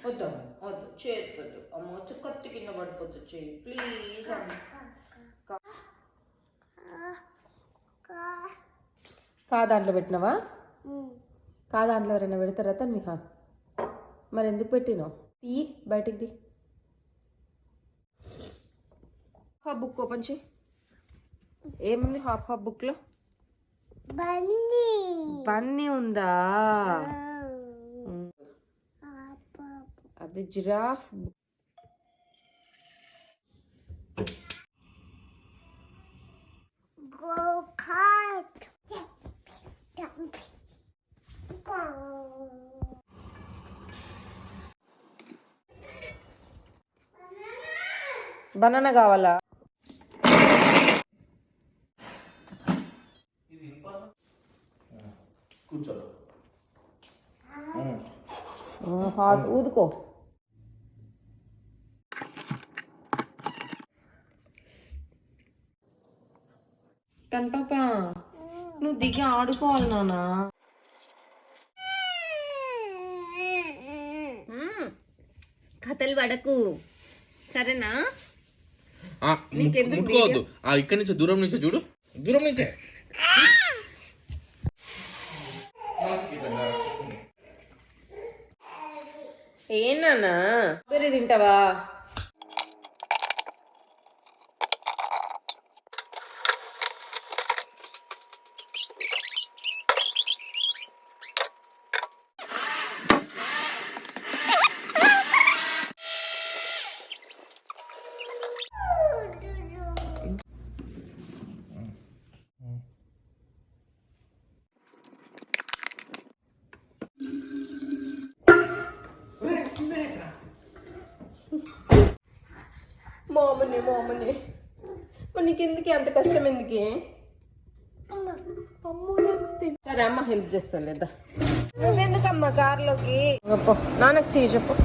వద్దు వద్దు చేతికొద్దు అమ్మ కత్తి కింద పడిపోతుంది చేయి ప్లీజ్ అమ్మ కా దాంట్లో పెట్టినావా కా దాంట్లో ఎవరైనా పెడతారా తన్విహ మరి ఎందుకు పెట్టినావు తీ బయటికి ది బుక్ ఓపెన్ చేయి ఏముంది హాఫ్ బుక్లో బన్నీ ఉందా అది జిరాఫ్ బనానా కావాలా హాట్ ఊదుకో పాప నువ్వు దిగి ఆడుకోవాలి నాన్న కథలు పడకు సరేనా ముట్టుకోవద్దు ఇక్కడి నుంచి దూరం నుంచి చూడు దూరం నుంచే ఏనా వేరే తింటావా మామని మరి నీకు ఎందుకు అంత కష్టం ఎందుకే సరే అమ్మ హెల్ప్ చేస్తాను లేదా నువ్వెందుకమ్మా కార్లోకి నాన్నకు సీ చెప్పు